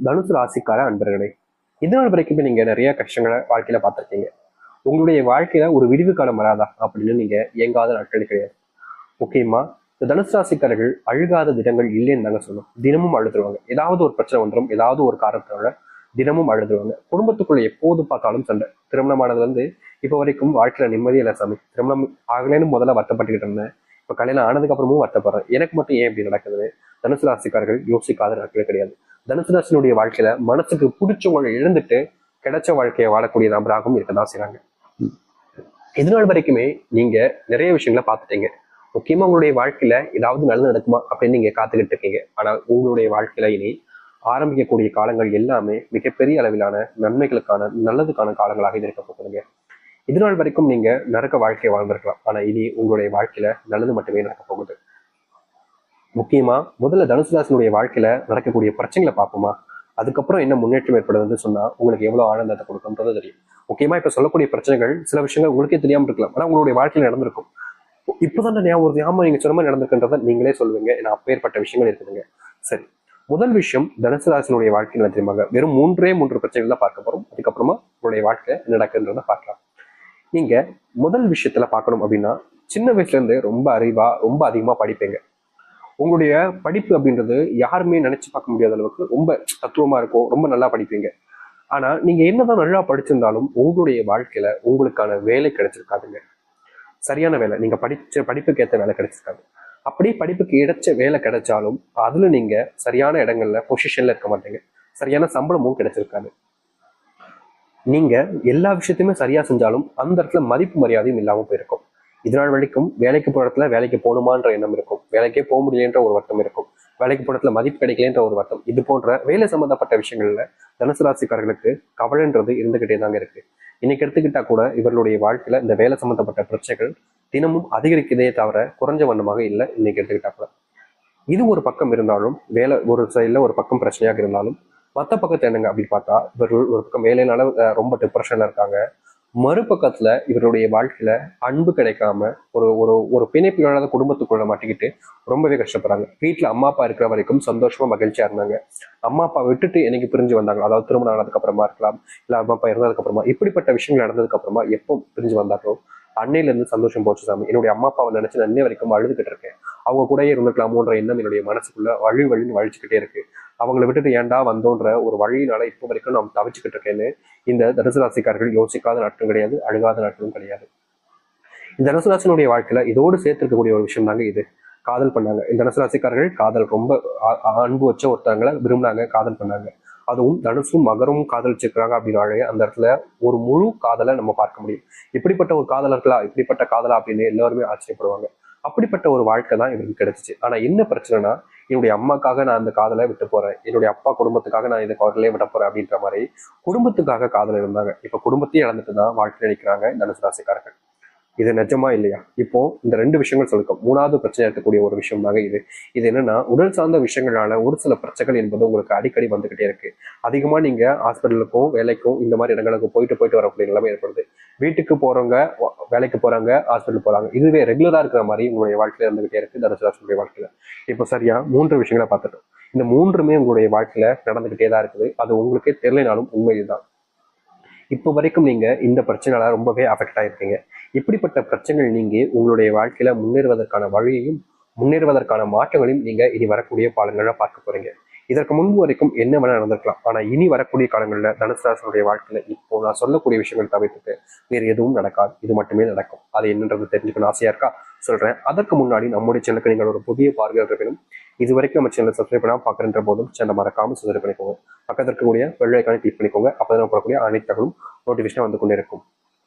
தனுசு ராசிக்கார அன்பர்களே, இது நாள் வரைக்குமே நீங்க நிறைய கஷ்டங்களை வாழ்க்கையில பார்த்திருக்கீங்க. உங்களுடைய வாழ்க்கையில ஒரு விடிவு காலம் வராதா அப்படின்னு நீங்க ஏங்காத நாட்கள் கிடையாது. முக்கியமா இந்த தனுசு ராசிக்காரர்கள் அழுகாத தினங்கள் இல்லைன்னு தாங்க சொல்லணும். தினமும் அழுதுருவாங்க. ஏதாவது ஒரு பிரச்சனை வந்துடும், ஏதாவது ஒரு காரணத்தினால தினமும் அழுதுருவாங்க. குடும்பத்துக்குள்ள எப்போது பார்த்தாலும் சண்டை. திருமணமானதுல இருந்து இப்ப வரைக்கும் வாழ்க்கையில நிம்மதியே இல்லை சாமி. திருமணம் ஆகலைன்னு முதல்ல வருத்தப்பட்டுக்கிட்டு இருந்தேன். இப்ப கல்யாணம் ஆனதுக்கு அப்புறமும் வருத்தப்படுறேன். எனக்கு மட்டும் ஏன் இப்படி நடக்குதுன்னு தனுசு ராசிக்காரர்கள் யோசிக்காத நாட்களே கிடையாது. தனுசு ராசினுடைய வாழ்க்கையில மனசுக்கு பிடிச்சவங்களை இழந்துட்டு கிடைச்ச வாழ்க்கையை வாழக்கூடிய நபராகவும் இருக்கதான் செய்றாங்க. இது நாள் வரைக்குமே நீங்க நிறைய விஷயங்களை பார்த்துட்டீங்க. முக்கியமா உங்களுடைய வாழ்க்கையில ஏதாவது நல்லது நடக்குமா அப்படின்னு நீங்க காத்துக்கிட்டு இருக்கீங்க. ஆனால் உங்களுடைய வாழ்க்கையில இனி ஆரம்பிக்கக்கூடிய காலங்கள் எல்லாமே மிகப்பெரிய அளவிலான நன்மைகளுக்கான நல்லதுக்கான காலங்களாக இது இருக்க போகுதுங்க. இது நாள் வரைக்கும் நீங்க நரக வாழ்க்கையை வாழ்ந்திருக்கலாம். ஆனா இனி உங்களுடைய வாழ்க்கையில நல்லது மட்டுமே நடக்க போகுது. முக்கியமா முதல்ல தனுசு ராசினுடைய வாழ்க்கையில நடக்கக்கூடிய பிரச்சனைகளை பார்ப்போமா, அதுக்கப்புறம் என்ன முன்னேற்றம் ஏற்படுதுன்னு சொன்னா உங்களுக்கு எவ்வளவு ஆனந்தத்தை கொடுக்கும்ன்றது தெரியும். முக்கியமா இப்ப சொல்லக்கூடிய பிரச்சனைகள் சில விஷயங்கள் உங்களுக்கே தெரியாம இருக்கலாம், ஆனா உங்களுடைய வாழ்க்கையில நடந்திருக்கும். இப்பதான் ஞாபகம் வருது, ஆமா நீங்க சொன்ன மாதிரி நடந்திருக்குன்றத நீங்களே சொல்லுவீங்க. ஏன்னா அப்பேற்பட்ட விஷயங்கள் இருக்குதுங்க. சரி, முதல் விஷயம் தனுசு ராசினுடைய வாழ்க்கையில தெரியுமாங்க, வெறும் மூன்று பிரச்சனைகள் தான் பார்க்க போறோம். அதுக்கப்புறமா உங்களுடைய வாழ்க்கை என்ன நடக்குன்றத பார்க்கலாம். நீங்க முதல் விஷயத்துல பார்க்கணும் அப்படின்னா, சின்ன வயசுல இருந்து ரொம்ப அறிவா ரொம்ப அதிகமா படிப்பீங்க. உங்களுடைய படிப்பு அப்படின்றது யாருமே நினைச்சு பார்க்க முடியாத அளவுக்கு ரொம்ப தத்துவமா இருக்கும். ரொம்ப நல்லா படிப்பீங்க. ஆனா நீங்க என்னதான் நல்லா படிச்சிருந்தாலும் உங்களுடைய வாழ்க்கையில உங்களுக்கான வேலை கிடைச்சிருக்காதுங்க. சரியான வேலை, நீங்க படிச்ச படிப்புக்கு ஏற்ற வேலை கிடைச்சிருக்காது. அப்படியே படிப்புக்கு கிடைச்ச வேலை கிடைச்சாலும் அதுல நீங்க சரியான இடங்கள்ல பொசிஷன்ல இருக்க மாட்டீங்க. சரியான சம்பளமும் கிடைச்சிருக்காது. நீங்க எல்லா விஷயத்தையுமே சரியா செஞ்சாலும் அந்த இடத்துல மதிப்பு மரியாதையும் இல்லாம போயிருக்கும். இதனால் வரைக்கும் வேலைக்கு போற இடத்துல வேலைக்கு போகணுமான்ற எண்ணம் இருக்கும், வேலைக்கே போக முடியலன்ற ஒரு வருத்தம் இருக்கும், வேலைக்கு போற இடத்துல மதிப்பு கிடைக்கலன்ற ஒரு வருத்தம். இது போன்ற வேலை சம்பந்தப்பட்ட விஷயங்கள்ல தனுசு ராசிக்காரர்களுக்கு கவலைன்றது இருந்துகிட்டே தாங்க இருக்கு. இன்னைக்கு எடுத்துக்கிட்டா கூட இவர்களுடைய வாழ்க்கையில இந்த வேலை சம்பந்தப்பட்ட பிரச்சனைகள் தினமும் அதிகரிக்கதே தவிர குறைஞ்ச வண்ணமாக இல்லை. இன்னைக்கு எடுத்துக்கிட்டா கூட இது ஒரு பக்கம் இருந்தாலும், வேலை ஒரு சைட்ல ஒரு பக்கம் பிரச்சனையாக இருந்தாலும், மற்ற பக்கத்தை என்னங்க அப்படின்னு பார்த்தா இவர்கள் ஒரு பக்கம் வேலையினால ரொம்ப டிப்ரெஷன்ல இருக்காங்க. மறுபக்கத்துல இவருடைய வாழ்க்கையில அன்பு கிடைக்காம ஒரு ஒரு ஒரு பிணைப்பு இல்லாத குடும்பத்துக்குள்ள மாட்டிக்கிட்டு ரொம்பவே கஷ்டப்படுறாங்க. வீட்டுல அம்மா அப்பா இருக்கிற வரைக்கும் சந்தோஷமா மகிழ்ச்சியா இருந்தாங்க. அம்மா அப்பா விட்டுட்டு என்னைக்கு பிரிஞ்சு வந்தாங்க, அதாவது திருமணம் ஆனதுக்கு அப்புறமா இருக்கலாம், இல்ல அம்மா அப்பா இறந்ததுக்கு அப்புறமா, இப்படிப்பட்ட விஷயங்கள் நடந்ததுக்கு அப்புறமா எப்போ பிரிஞ்சு வந்தாங்களோ அன்னையில இருந்து சந்தோஷம் போச்சு சாமி. என்னுடைய அம்மா அப்பாவை நினைச்சு நான் இன்னை வரைக்கும் அழுதுகிட்டு இருக்கேன். அவங்க கூடயே இருந்துக்கலாமோன்ற எண்ணம் என்னுடைய மனசுக்குள்ள வழின்னு வழிச்சுக்கிட்டே இருக்கு. அவங்களை விட்டுட்டு ஏன்டா வந்தோன்ற ஒரு வழியினால இப்போ வரைக்கும் நான் தவிச்சுக்கிட்டு இருக்கேன்னு இந்த தனுசு ராசிக்காரர்கள் யோசிக்காத நாட்களும் கிடையாது, அழுகாத நாட்களும் கிடையாது. இந்த தனுசு ராசினுடைய வாழ்க்கையில இதோடு சேர்த்திருக்கக்கூடிய ஒரு விஷயம் தாங்க இது. காதல் பண்ணாங்க. இந்த தனுசு ராசிக்காரர்கள் காதல் ரொம்ப அன்பு வச்ச ஒருத்தவங்களை விரும்பினாங்க, காதல் பண்ணாங்க. அதுவும் தனுசும் மகரும் காதலிச்சிருக்கிறாங்க அப்படின்னாலே அந்த இடத்துல ஒரு முழு காதலை நம்ம பார்க்க முடியும். இப்படிப்பட்ட ஒரு காதலர்களா, இப்படிப்பட்ட காதலா அப்படின்னு எல்லாருமே ஆச்சரியப்படுவாங்க. அப்படிப்பட்ட ஒரு வாழ்க்கை தான் இவருக்கு கிடைச்சிச்சு. ஆனா என்ன பிரச்சனைனா, என்னுடைய அம்மாக்காக நான் அந்த காதலை விட்டு போறேன், என்னுடைய அப்பா குடும்பத்துக்காக நான் இந்த காதலே விட போறேன் அப்படின்ற மாதிரி குடும்பத்துக்காக காதல் இருந்தாங்க. இப்ப குடும்பத்தையும் இழந்துட்டு தான் வாழ்க்கை நினைக்கிறாங்க தனுசு ராசிக்காரர்கள். இது நிஜமா இல்லையா? இப்போ இந்த ரெண்டு விஷயங்கள் சொல்லிருக்கோம். மூணாவது பிரச்சனை இருக்கக்கூடிய ஒரு விஷயம் தாங்க இது. இது என்னன்னா, உடல் சார்ந்த விஷயங்களால ஒரு சில பிரச்சனைகள் என்பது உங்களுக்கு அடிக்கடி வந்துகிட்டே இருக்கு. அதிகமா நீங்க ஹாஸ்பிட்டலுக்கும் வேலைக்கும் இந்த மாதிரி இடங்களுக்கு போயிட்டு வரக்கூடிய நிலைமை ஏற்படுது. வீட்டுக்கு போறவங்க வேலைக்கு போறாங்க, ஹாஸ்பிட்டல் போறாங்க, இதுவே ரெகுலரா இருக்கிற மாதிரி உங்களுடைய வாழ்க்கையில இருந்துகிட்டே இருக்கு தனுசு ராசியுடைய வாழ்க்கையில. இப்போ சரியா மூன்று விஷயங்களை பார்த்துட்டோம். இந்த மூன்றுமே உங்களுடைய வாழ்க்கையில நடந்துகிட்டே தான் இருக்குது. அது உங்களுக்கே தெரியலனாலும் உண்மை இதுதான். இப்போ வரைக்கும் நீங்க இந்த பிரச்சனையால ரொம்பவே அஃபெக்ட் ஆயிருக்கீங்க. இப்படிப்பட்ட பிரச்சனைகள் நீங்க உங்களுடைய வாழ்க்கையில முன்னேறுவதற்கான வழியையும் முன்னேறுவதற்கான மாற்றங்களையும் நீங்க இனி வரக்கூடிய காலங்கள்ல பார்க்க போறீங்க. இதற்கு முன்பு வரைக்கும் என்ன வேணா நடந்திருக்கலாம், ஆனா இனி வரக்கூடிய காலங்கள்ல தனுசு ராசியுடைய வாழ்க்கையில இப்போ நான் சொல்லக்கூடிய விஷயங்கள் தவிர்த்துட்டு வேறு எதுவும் நடக்காது. இது மட்டுமே நடக்கும். அது என்னன்றது தெரிஞ்சுக்கணும் ஆசையா இருக்கா? சொல்றேன். அதற்கு முன்னாடி நம்முடைய சேனலுக்கு நீங்கள் ஒரு புதிய பார்வையாளர் இருக்கணும். இது வரைக்கும் நம்ம சேனலை சப்ஸ்கிரைப் பண்ணாம பார்க்குற போதும் சேனலை மறக்காம சப்ஸ்கிரைப் பண்ணிக்கோங்க. பக்கத்தில் இருக்கக்கூடிய பெல் ஐக்கானை கிளிக் பண்ணிக்கோங்க. அப்பதான் போடக்கூடிய அனைத்து தகவலும் நோட்டிஃபிகேஷன் வந்து கொண்டே இருக்கும்.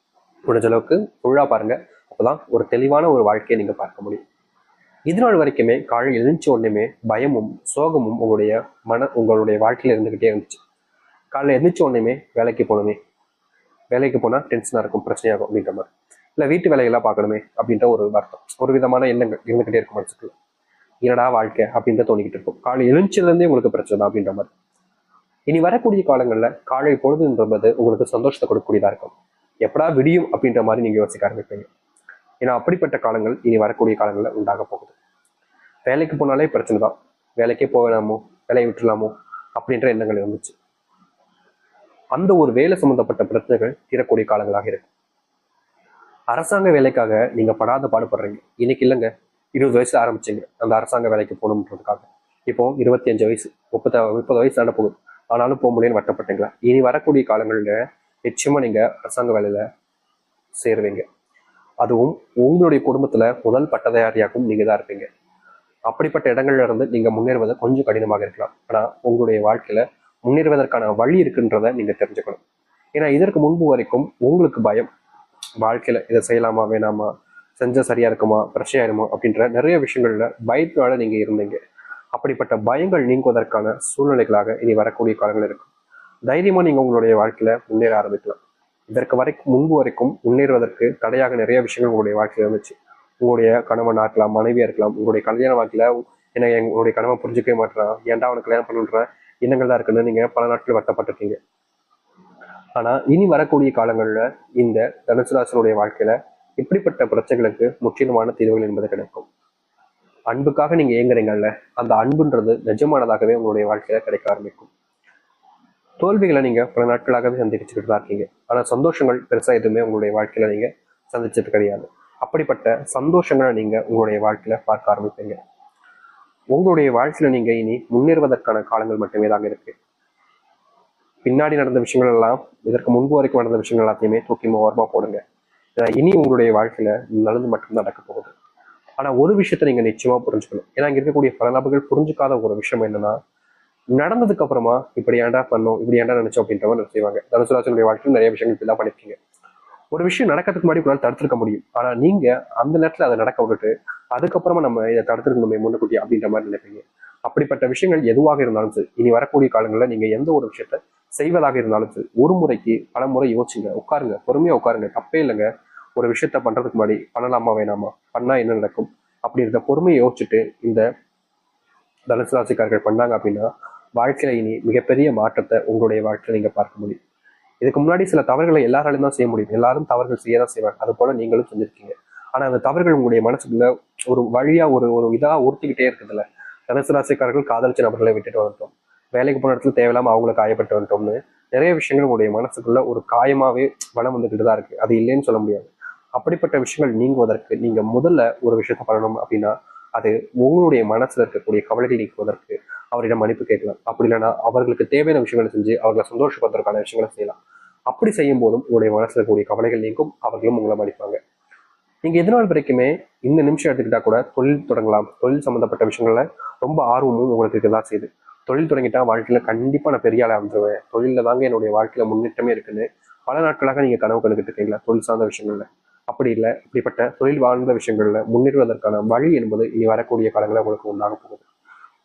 முடிஞ்ச அளவுக்கு ஃபுல்லா பாருங்க. அப்பதான் ஒரு தெளிவான ஒரு வாழ்க்கையை நீங்க பார்க்க முடியும். இது நாள் வரைக்குமே காலையில் எழுந்த உடனே பயமும் சோகமும் உங்களுடைய வாழ்க்கையில இருந்துகிட்டே இருந்துச்சு. காலையில் எழுந்திரிச்ச உடனே வேலைக்கு போகணுமே, வேலைக்கு போனா டென்ஷனா இருக்கும், பிரச்சனையாகும் அப்படின்ற மாதிரி, இல்ல வீட்டு வேலைகள்லாம் பார்க்கணுமே அப்படின்ற ஒரு வருத்தம், ஒரு விதமான எண்ணங்கள் இருந்துகிட்டே இருக்கும் மனசுக்குள்ள. என்னடா வாழ்க்கை அப்படின்னு தோணிக்கிட்டு இருக்கும். காலை எழுந்ததுல இருந்தே உங்களுக்கு பிரச்சனை அப்படின்ற மாதிரி. இனி வரக்கூடிய காலங்கள்ல காலை பொழுதுன்றது உங்களுக்கு சந்தோஷத்தை கொடுக்கக்கூடியதா இருக்கும். எப்படா விடியும் அப்படின்ற மாதிரி நீங்க யோசிக்க ஆரம்பிப்பீங்க. ஏன்னா அப்படிப்பட்ட காலங்கள் இனி வரக்கூடிய காலங்கள்ல உண்டாக போகுது. வேலைக்கு போனாலே பிரச்சனை தான். வேலைக்கே போகலாமோ, வேலையை விட்டுலாமோ, அப்படின்ற எண்ணங்கள் இருந்துச்சு. அந்த ஒரு வேலை சம்பந்தப்பட்ட பிரச்சனைகள் தீரக்கூடிய காலங்களாக இருக்கும். அரசாங்க வேலைக்காக நீங்க படாத பாடுபடுறீங்க. இன்னைக்கு இல்லைங்க, 20 வயசு ஆரம்பிச்சீங்க அந்த அரசாங்க வேலைக்கு போகணுன்றதுக்காக. இப்போ 25 வயசு 30 வயசு தாண்ட போகும், ஆனாலும் போக முடியும்னு வட்டப்பட்டீங்களா? இனி வரக்கூடிய காலங்களில் நிச்சயமா நீங்க அரசாங்க வேலையில சேருவீங்க. அதுவும் உங்களுடைய குடும்பத்துல முதல் பட்டதாரியாகவும் நீங்க தான் இருப்பீங்க. அப்படிப்பட்ட இடங்கள்ல இருந்து நீங்க முன்னேறுவது கொஞ்சம் கடினமாக இருக்கலாம். ஆனா உங்களுடைய வாழ்க்கையில முன்னேறுவதற்கான வழி இருக்குன்றத நீங்க தெரிஞ்சுக்கணும். ஏன்னா இதற்கு முன்பு வரைக்கும் உங்களுக்கு பயம், வாழ்க்கையில இதை செய்யலாமா வேணாமா, செஞ்சா சரியா இருக்குமா, பிரச்சனை ஆயிடுமா அப்படின்ற நிறைய விஷயங்கள்ல பயத்தினால நீங்க இருந்தீங்க. அப்படிப்பட்ட பயங்கள் நீங்குவதற்கான சூழ்நிலைகளாக இனி வரக்கூடிய காலங்கள் இருக்கும். தைரியமா நீங்க உங்களுடைய வாழ்க்கையில முன்னேற ஆரம்பிக்கலாம். இதற்கு முன்பு வரைக்கும் முன்னேறுவதற்கு தடையாக நிறைய விஷயங்கள் உங்களுடைய வாழ்க்கையில இருந்துச்சு. உங்களுடைய கணவனாக இருக்கலாம், மனைவியா இருக்கலாம். உங்களுடைய கல்யாண வாழ்க்கையில என்ன எங்களுடைய கணவன் புரிஞ்சுக்கவே மாட்டான், ஏன்டா அவனுக்கு கல்யாணம் பண்ணுன்ற எண்ணங்கள் தான் இருக்குன்னு நீங்க பல நாட்கள் வருத்தப்பட்டிருக்கீங்க. ஆனா இனி வரக்கூடிய காலங்கள்ல இந்த தனுசு ராசினுடைய வாழ்க்கையில இப்படிப்பட்ட பிரச்சனைகளுக்கு முற்றிலுமான தீர்வுகள் என்பது கிடைக்கும். அன்புக்காக நீங்க இயங்குறீங்கல்ல, அந்த அன்புன்றது நிஜமானதாகவே உங்களுடைய வாழ்க்கையில கிடைக்க ஆரம்பிக்கும். தோல்விகளை நீங்க பல நாட்களாகவே சந்திச்சுக்கிட்டு தான் இருக்கீங்க. ஆனா சந்தோஷங்கள் பெருசா எதுவுமே உங்களுடைய வாழ்க்கையில நீங்க சந்திச்சது கிடையாது. அப்படிப்பட்ட சந்தோஷங்களை நீங்க உங்களுடைய வாழ்க்கையில பார்க்க ஆரம்பிப்பீங்க. உங்களுடைய வாழ்க்கையில நீங்க இனி முன்னேறுவதற்கான காலங்கள் மட்டுமே தாங்க இருக்கு. பின்னாடி நடந்த விஷயங்கள் எல்லாம், இதற்கு முன்பு வரைக்கும் நடந்த விஷயங்கள் எல்லாத்தையுமே தூக்கி ஓரமா போடுங்க. இனி உங்களுடைய வாழ்க்கையில நல்லது மட்டும்தான் நடக்க போகுது. ஆனா ஒரு விஷயத்த நீங்க நிச்சயமா புரிஞ்சுக்கணும். ஏன்னா இங்க இருக்கக்கூடிய பல நபர்கள் புரிஞ்சுக்காத ஒரு விஷயம் என்னன்னா, நடந்ததுக்கு அப்புறமா இப்படி ஏன்டா பண்ணோம், இப்படி ஏன்டா நினைச்சோம் அப்படின்ற மாதிரி செய்வாங்க. தனுசு ராசியுடைய வாழ்க்கையில் நிறைய விஷயங்கள் இப்படிதான் பண்ணிருக்கீங்க. ஒரு விஷயம் நடக்கிறதுக்கு முன்னாடி உங்களால் தடுத்திருக்க முடியும். ஆனா நீங்க அந்த நேரத்துல அதை நடக்க விட்டுட்டு அதுக்கப்புறமா நம்ம இதை தடுத்திருக்கணுமே முன்னுக்குட்டி அப்படின்ற மாதிரி நினைப்பீங்க. அப்படிப்பட்ட விஷயங்கள் எதுவாக இருந்தாலும் சரி, இனி வரக்கூடிய காலங்களில் நீங்க எந்த ஒரு விஷயத்த செய்வதாக இருந்தாலும் சரி, ஒரு முறைக்கு பல முறை யோசிச்சுங்க, உட்காருங்க, பொறுமையா உட்காருங்க, தப்பே இல்லைங்க. ஒரு விஷயத்த பண்றதுக்கு முன்னாடி பண்ணலாமா வேணாமா, பண்ணா என்ன நடக்கும் அப்படின்றத பொறுமையை யோசிச்சுட்டு இந்த தனுசு ராசிக்காரர்கள் பண்ணாங்க அப்படின்னா வாழ்க்கையில இனி மிகப்பெரிய மாற்றத்தை உங்களுடைய வாழ்க்கையில நீங்க பார்க்க முடியும். இதுக்கு முன்னாடி சில தவறுகளை எல்லாராலையும் தான் செய்ய முடியும். எல்லாரும் தவறுகள் செய்யதான் செய்வாங்க. அது போல நீங்களும் செஞ்சிருக்கீங்க. ஆனா அந்த தவறுகள் உங்களுடைய மனசுக்குள்ள ஒரு வழியா ஒரு ஒரு இதா உறுத்திக்கிட்டே இருக்குதுல்ல. தனுசு ராசிக்காரர்கள் காதலிச்ச நபர்களை விட்டுட்டு வந்துட்டோம், வேலைக்கு போன இடத்துல தேவையில்லாம அவங்கள காயப்பட்டு வந்துட்டோம்னு நிறைய விஷயங்கள் உங்களுடைய மனசுக்குள்ள ஒரு காயமாவே வளம் வந்துகிட்டு தான் இருக்கு. அது இல்லைன்னு சொல்ல முடியாது. அப்படிப்பட்ட விஷயங்கள் நீங்குவதற்கு நீங்க முதல்ல ஒரு விஷயத்த பண்ணணும் அப்படின்னா, அது உங்களுடைய மனசுல இருக்கக்கூடிய கவலைகள் நீக்குவதற்கு அவரிடம் மன்னிப்பு கேட்கலாம். அப்படி இல்லைன்னா அவர்களுக்கு தேவையான விஷயங்களை செஞ்சு அவர்களை சந்தோஷப்படுத்துறதுக்கான விஷயங்களை செய்யலாம். அப்படி செய்யும் போதும் உங்களுடைய மனசுல இருக்கக்கூடிய கவலைகள் நீங்கும், அவர்களும் உங்களை மன்னிப்பாங்க. நீங்க எதனால் வரைக்குமே இந்த நிமிஷம் எடுத்துக்கிட்டா கூட தொழில் தொடங்கலாம். தொழில் சம்பந்தப்பட்ட விஷயங்கள்ல ரொம்ப ஆர்வமும் உங்களுக்கு இருக்கதான் செய்யுது. தொழில் தொடங்கிட்டா வாழ்க்கையில கண்டிப்பா நான் பெரிய ஆளா வந்துருவேன், தொழில தாங்க என்னுடைய வாழ்க்கையில முன்னேற்றமே இருக்குன்னு பல நாட்களாக நீங்க கனவு கண்டுகிட்டு இருக்கீங்களா தொழில் சார்ந்த விஷயங்கள்ல? அப்படி இல்லை, இப்படிப்பட்ட தொழில் வாழ்ந்த விஷயங்கள்ல முன்னேறுவதற்கான வழி என்பது இனி வரக்கூடிய காலங்களில் உங்களுக்கு உண்டாக போகுது.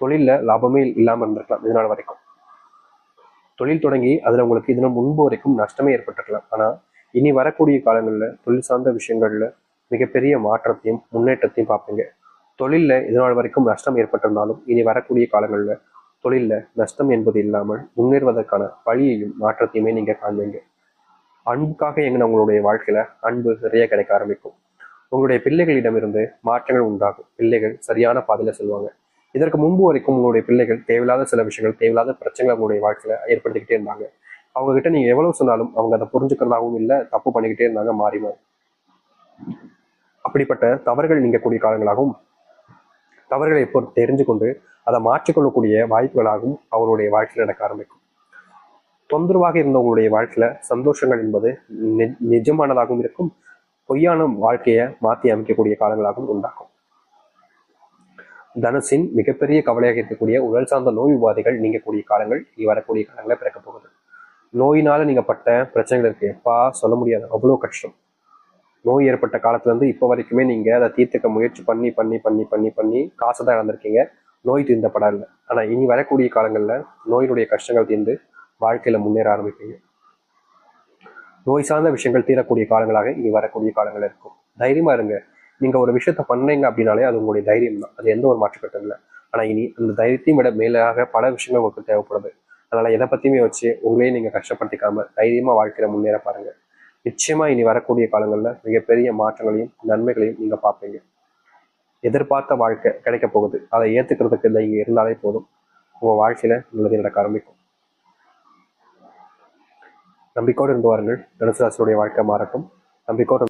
தொழில்ல லாபமே இல்லாம இருந்திருக்கலாம் இதனால் வரைக்கும். தொழில் தொடங்கி அதுல உங்களுக்கு இதனால் முன்பு வரைக்கும் நஷ்டமே ஏற்பட்டிருக்கலாம். ஆனா இனி வரக்கூடிய காலங்கள்ல தொழில் சார்ந்த விஷயங்கள்ல மிகப்பெரிய மாற்றத்தையும் முன்னேற்றத்தையும் பார்ப்பீங்க. தொழில்ல இதனால் வரைக்கும் நஷ்டம் ஏற்பட்டிருந்தாலும் இனி வரக்கூடிய காலங்கள்ல தொழில்ல நஷ்டம் என்பது இல்லாமல் முன்னேறுவதற்கான வழியையும் மாற்றத்தையுமே நீங்க காண்பீங்க. அன்புக்காக எங்க உங்களுடைய வாழ்க்கையில அன்பு நிறைய கிடைக்க ஆரம்பிக்கும். உங்களுடைய பிள்ளைகளிடமிருந்து மாற்றங்கள் உண்டாகும். பிள்ளைகள் சரியான பாதையில செல்வாங்க. இதற்கு முன்பு வரைக்கும் உங்களுடைய பிள்ளைகள் தேவையில்லாத சில விஷயங்கள், தேவையில்லாத பிரச்சனைகள் உங்களுடைய வாழ்க்கையில ஏற்படுத்திக்கிட்டே இருந்தாங்க. அவங்க கிட்ட நீங்க எவ்வளவு சொன்னாலும் அவங்க அதை புரிஞ்சுக்கிறதாகவும் இல்லை, தப்பு பண்ணிக்கிட்டே இருந்தாங்க மாறி மாறி. அப்படிப்பட்ட தவறுகள் நீங்க கூடிய காலங்களாகவும், தவறுகளை எப்போ தெரிஞ்சு கொண்டு அதை மாற்றிக்கொள்ளக்கூடிய வாய்ப்புகளாகவும் அவருடைய வாழ்க்கையில் நடக்க ஆரம்பிக்கும். தொந்தரவாக இருந்த உங்களுடைய வாழ்க்கையில சந்தோஷங்கள் என்பது நிஜமானதாகவும் இருக்கும், பொய்யான வாழ்க்கையை மாற்றி அமைக்கக்கூடிய காலங்களாகவும் உண்டாகும். தனுசின் மிகப்பெரிய கவலையாக இருக்கக்கூடிய உடல் சார்ந்த நோய் உபாதைகள் நீங்கக்கூடிய காலங்கள் இனி வரக்கூடிய காலங்களில் பிறக்க போகுது. நோயினால நீங்க பட்ட பிரச்சனைகள் இருக்கு, எப்பா சொல்ல முடியாது, அவ்வளோ கஷ்டம். நோய் ஏற்பட்ட காலத்துல இருந்து இப்போ வரைக்குமே நீங்க அதை தீர்த்துக்க முயற்சி பண்ணி பண்ணி பண்ணி பண்ணி பண்ணி காசை தான் இழந்திருக்கீங்க, நோய் தீர்ந்தப்படல. ஆனா இனி வரக்கூடிய காலங்கள்ல நோயினுடைய கஷ்டங்கள் தீர்ந்து வாழ்க்கையில முன்னேற ஆரம்பிப்பீங்க. நோய் சார்ந்த விஷயங்கள் தீரக்கூடிய காலங்களாக இனி வரக்கூடிய காலங்கள் இருக்கும். தைரியமா இருங்க. நீங்க ஒரு விஷயத்த பண்ணீங்க அப்படின்னாலே அது உங்களுடைய தைரியம் தான், அது எந்த ஒரு மாற்றுக்கட்டும் இல்லை. ஆனா இனி அந்த தைரியத்தையும் விட மேலாக பல விஷயங்கள் உங்களுக்கு தேவைப்படுது. அதனால எதை பத்தியுமே வச்சு உங்களையும் நீங்க கஷ்டப்படுத்திக்காம தைரியமா வாழ்க்கையில முன்னேற பாருங்க. நிச்சயமா இனி வரக்கூடிய காலங்கள்ல மிகப்பெரிய மாற்றங்களையும் நன்மைகளையும் நீங்க பார்ப்பீங்க. எதிர்பார்த்த வாழ்க்கை கிடைக்க போகுது, அதை ஏத்துக்கிறதுக்கு இல்லை இங்க இருந்தாலே போதும். உங்கள் வாழ்க்கையில் நல்லது நடக்க ஆரம்பிக்கும். நம்பிக்கையோடு இருந்து வாருங்கள். தனுசு ராசியுடைய வாழ்க்கை மாறட்டும். நம்பிக்கையோடு